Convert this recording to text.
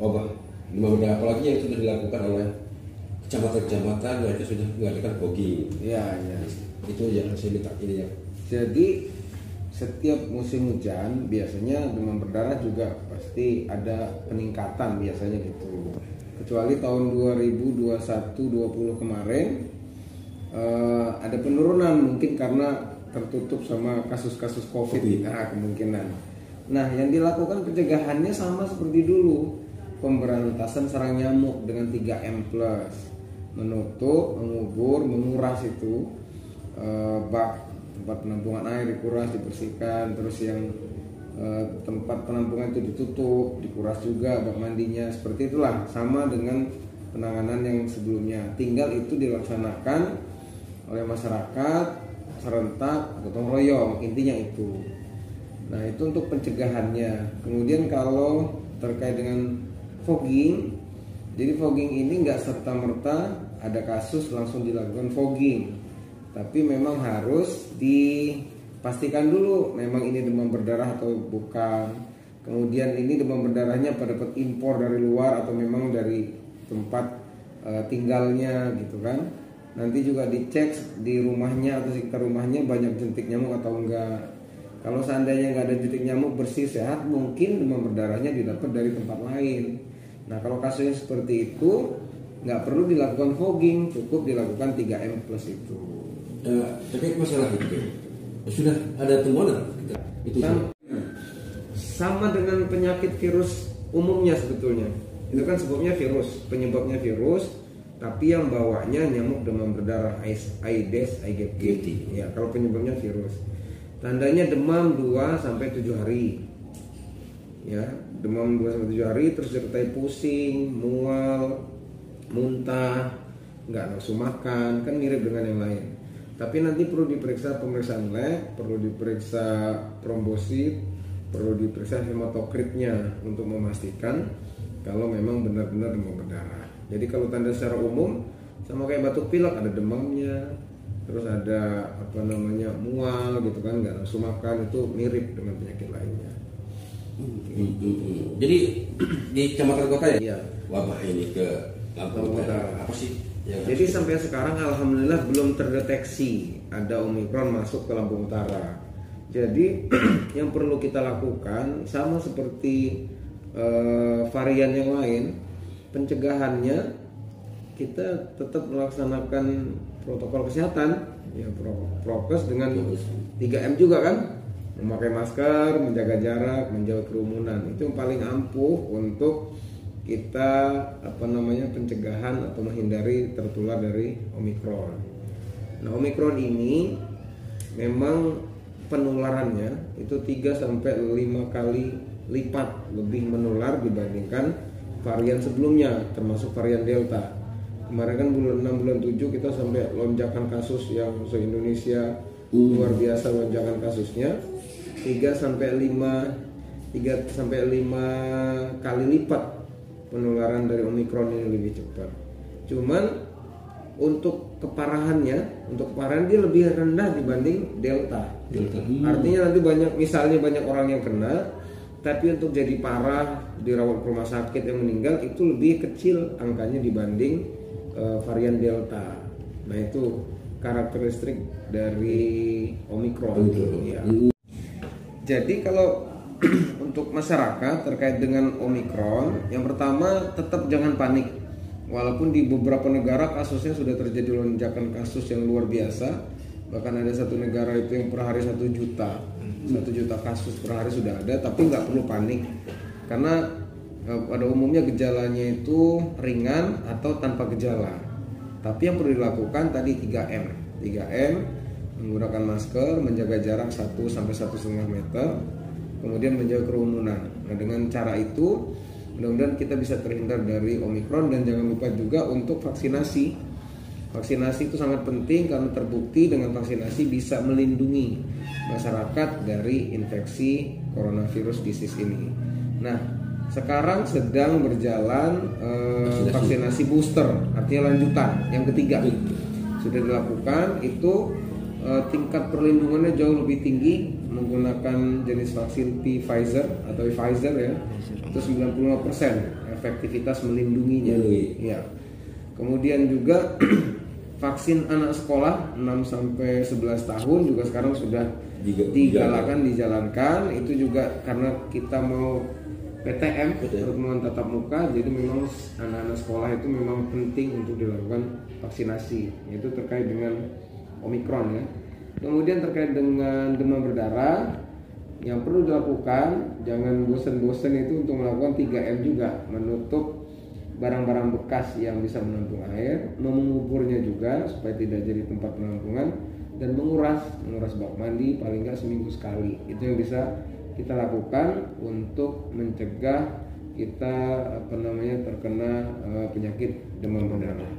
wabah demam berdarah, apalagi yang sudah dilakukan oleh kecamatan-kecamatan yang itu sudah mengadakan fogging. Ya, ya. Itu yang harus minta ini ya. Jadi setiap musim hujan biasanya demam berdarah juga pasti ada peningkatan biasanya gitu. Kecuali tahun 2021-20 kemarin ada penurunan mungkin karena tertutup sama kasus-kasus COVID. Nah, kemungkinan. Nah, yang dilakukan pencegahannya sama seperti dulu. Pemberantasan sarang nyamuk dengan 3M+. Menutup, mengubur, menguras itu bak tempat penampungan air dikuras, dibersihkan, terus yang tempat penampungan itu ditutup, dikuras juga bak mandinya, seperti itulah, sama dengan penanganan yang sebelumnya. Tinggal itu dilaksanakan oleh masyarakat serentak, gotong royong, intinya itu. Nah, itu untuk pencegahannya. Kemudian kalau terkait dengan fogging, jadi fogging ini nggak serta-merta ada kasus langsung dilakukan fogging, tapi memang harus dipastikan dulu memang ini demam berdarah atau bukan. Kemudian ini demam berdarahnya pada dapat impor dari luar atau memang dari tempat tinggalnya gitu kan. Nanti juga dicek di rumahnya atau sekitar rumahnya banyak jentik nyamuk atau enggak. Kalau seandainya nggak ada jentik nyamuk, bersih sehat, mungkin demam berdarahnya didapat dari tempat lain. Nah, kalau kasusnya seperti itu nggak perlu dilakukan fogging, cukup dilakukan 3M+ itu. Tapi masalah itu sudah ada temuan itu sama dengan penyakit virus umumnya sebetulnya. Itu kan sebabnya virus, penyebabnya virus, tapi yang bawanya nyamuk demam berdarah, Aedes aegypti. Ya, kalau penyebabnya virus. Tandanya demam 2-7 hari. Ya, demam 2-7 hari, terus disertai pusing, mual, muntah, nggak nafsu makan, kan mirip dengan yang lain. Tapi nanti perlu diperiksa pemeriksaan lab, perlu diperiksa trombosit, perlu diperiksa hematokritnya untuk memastikan kalau memang benar-benar demam berdarah. Jadi kalau tanda secara umum sama kayak batuk pilek, ada demamnya, terus ada mual gitu kan, nggak nafsu makan, itu mirip dengan penyakit lainnya. Jadi di kecamatan kota ya, iya, wabah ini ke Lampung Utara apa sih? Jadi sampai sekarang alhamdulillah belum terdeteksi ada Omikron masuk ke Lampung Utara. Jadi yang perlu kita lakukan sama seperti varian yang lain, pencegahannya kita tetap melaksanakan protokol kesehatan, ya prokes dengan 3M juga kan. Memakai masker, menjaga jarak, menjauhi kerumunan, itu yang paling ampuh untuk kita pencegahan atau menghindari tertular dari Omikron. Nah, Omikron ini memang penularannya itu 3-5 kali lipat lebih menular dibandingkan varian sebelumnya, termasuk varian Delta. Kemarin kan bulan 6 bulan 7 kita sampai lonjakan kasus yang se-Indonesia luar biasa, lonjakan kasusnya 3-5 kali lipat penularan dari Omikron ini lebih cepat. Cuman untuk keparahan dia lebih rendah dibanding Delta. Artinya nanti banyak orang yang kena, tapi untuk jadi parah dirawat ke rumah sakit yang meninggal itu lebih kecil angkanya dibanding varian Delta. Nah, itu karakteristik dari Omikron. Ya. Jadi kalau untuk masyarakat terkait dengan Omikron, yang pertama tetap jangan panik. Walaupun di beberapa negara kasusnya sudah terjadi lonjakan kasus yang luar biasa, bahkan ada satu negara itu yang per hari 1 juta kasus per hari sudah ada, tapi nggak perlu panik karena pada umumnya gejalanya itu ringan atau tanpa gejala. Tapi yang perlu dilakukan tadi 3M, menggunakan masker, menjaga jarak 1-1,5 meter, kemudian menjaga kerumunan. Nah, dengan cara itu mudah-mudahan kita bisa terhindar dari Omikron. Dan jangan lupa juga untuk vaksinasi. Vaksinasi itu sangat penting karena terbukti dengan vaksinasi bisa melindungi masyarakat dari infeksi coronavirus disease ini. Nah, sekarang sedang berjalan vaksinasi booster, artinya lanjutan yang ketiga sudah dilakukan. Itu tingkat perlindungannya jauh lebih tinggi menggunakan jenis vaksin Pfizer atau Pfizer ya, itu 95% efektivitas melindunginya. Melindungi. Ya. Kemudian juga vaksin anak sekolah 6 sampai 11 tahun juga sekarang sudah dijalankan. Itu juga karena kita mau PTM, pertemuan tatap muka, jadi memang anak-anak sekolah itu memang penting untuk dilakukan vaksinasi. Itu terkait dengan Omikron ya. Kemudian terkait dengan demam berdarah, yang perlu dilakukan, jangan bosan-bosan itu untuk melakukan 3M juga, menutup barang-barang bekas yang bisa menampung air, menguburnya juga supaya tidak jadi tempat penampungan, dan menguras bak mandi paling nggak seminggu sekali. Itu yang bisa kita lakukan untuk mencegah kita terkena penyakit demam berdarah.